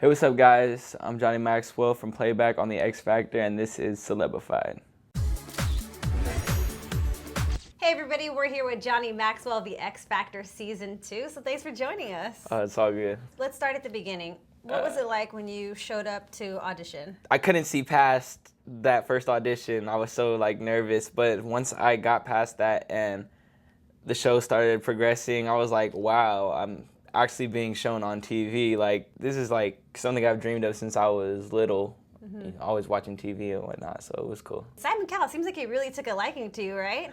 Hey, what's up, guys? I'm Johnny Maxwell from Playback on the X Factor, and this is Celebified. Hey everybody, we're here with Johnny Maxwell of the X Factor Season 2, so thanks for joining us. It's all good. Let's start at the beginning. What was it like when you showed up to audition? I couldn't see past that first audition. I was so nervous, but once I got past that and the show started progressing, I was like, wow, I'm actually being shown on TV. This is something I've dreamed of since I was little. Always watching TV and whatnot, so it was cool. Simon Cowell, seems like he really took a liking to you, right?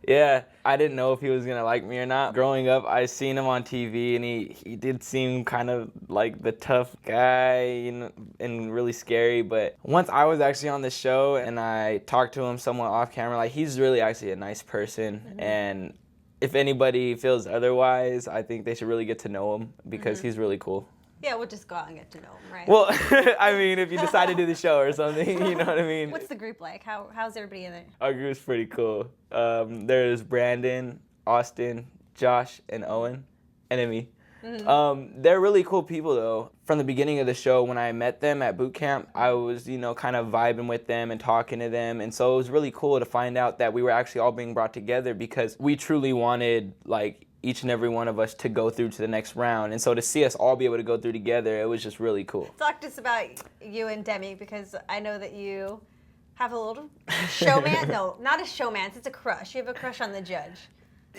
Yeah, I didn't know if he was gonna like me or not. Growing up, I seen him on TV, and he did seem kind of like the tough guy, and really scary. But once I was actually on the show and I talked to him somewhat off camera, he's really actually a nice person. And if anybody feels otherwise, I think they should really get to know him because he's really cool. Yeah, we'll just go out and get to know him, right? Well, I mean, if you decide to do the show or something, you know what I mean? What's the group like? How's everybody in there? Our group's pretty cool. There's Brandon, Austin, Josh, and Owen, and me. They're really cool people, though. From the beginning of the show, when I met them at boot camp, I was, kind of vibing with them and talking to them. And so it was really cool to find out that we were actually all being brought together because we truly wanted, each and every one of us to go through to the next round. And so to see us all be able to go through together, it was just really cool. Talk to us about you and Demi, because I know that you have a little showman. No, not a showman. It's a crush. You have a crush on the judge.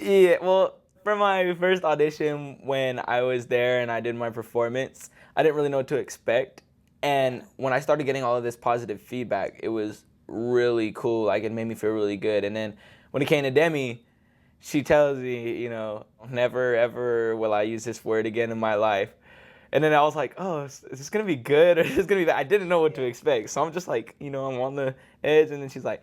Yeah, well, for my first audition, when I was there and I did my performance, I didn't really know what to expect. And when I started getting all of this positive feedback, it was really cool. It made me feel really good. And then when it came to Demi, she tells me, never ever will I use this word again in my life. And then I was like, oh, is this going to be good or is this going to be bad? I didn't know what to expect. So I'm just I'm on the edge. And then she's like,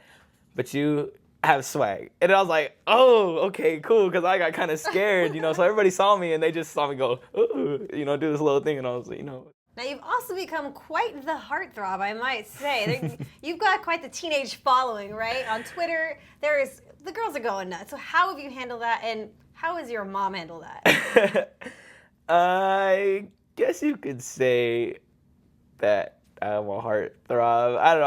but you have swag. And I was like, oh, okay, cool. Because I got kind of scared, So everybody saw me and they just saw me go, ooh, do this little thing. And I was like, Now, you've also become quite the heartthrob, I might say. You've got quite the teenage following, right? On Twitter, the girls are going nuts. So how have you handled that, and how has your mom handled that? I guess you could say that I'm a heartthrob. I don't know.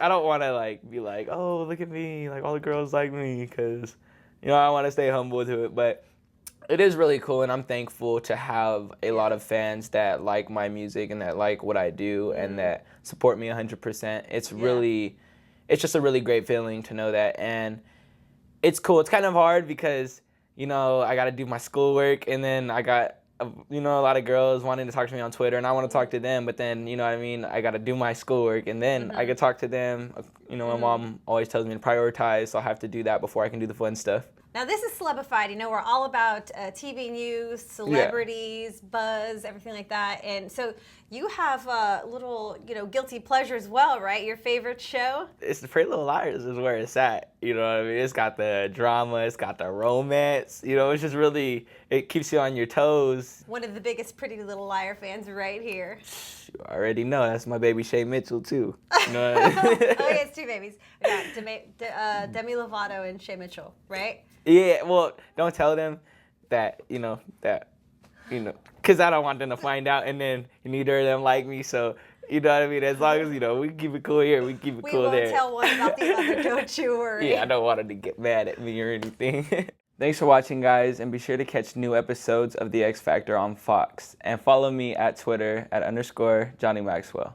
I don't want to be like, oh, look at me, all the girls like me, because I want to stay humble to it. But it is really cool, and I'm thankful to have a lot of fans that like my music and that like what I do and that support me 100%. It's just a really great feeling to know that, and it's cool. It's kind of hard because, I got to do my schoolwork, and then I got, a lot of girls wanting to talk to me on Twitter, and I want to talk to them, but then, I got to do my schoolwork, and then I could talk to them. My mom always tells me to prioritize, so I have to do that before I can do the fun stuff. Now, this is Celebified. We're all about TV news, celebrities, buzz, everything like that. And so you have a little, guilty pleasure as well, right? Your favorite show? It's the Pretty Little Liars is where it's at. You know what I mean? It's got the drama. It's got the romance. It's just really, it keeps you on your toes. One of the biggest Pretty Little Liar fans right here. You already know. That's my baby Shay Mitchell, too. Oh, yeah, it's two babies. We got Demi Lovato and Shay Mitchell, right? Yeah, well, don't tell them that, because I don't want them to find out, and then neither of them like me, so, you know what I mean? As long as, we keep it cool here, we keep it cool there. We won't tell one about the other, don't you worry. Yeah, I don't want them to get mad at me or anything. Thanks for watching, guys, and be sure to catch new episodes of The X Factor on Fox, and follow me at Twitter @_Johnny Maxwell.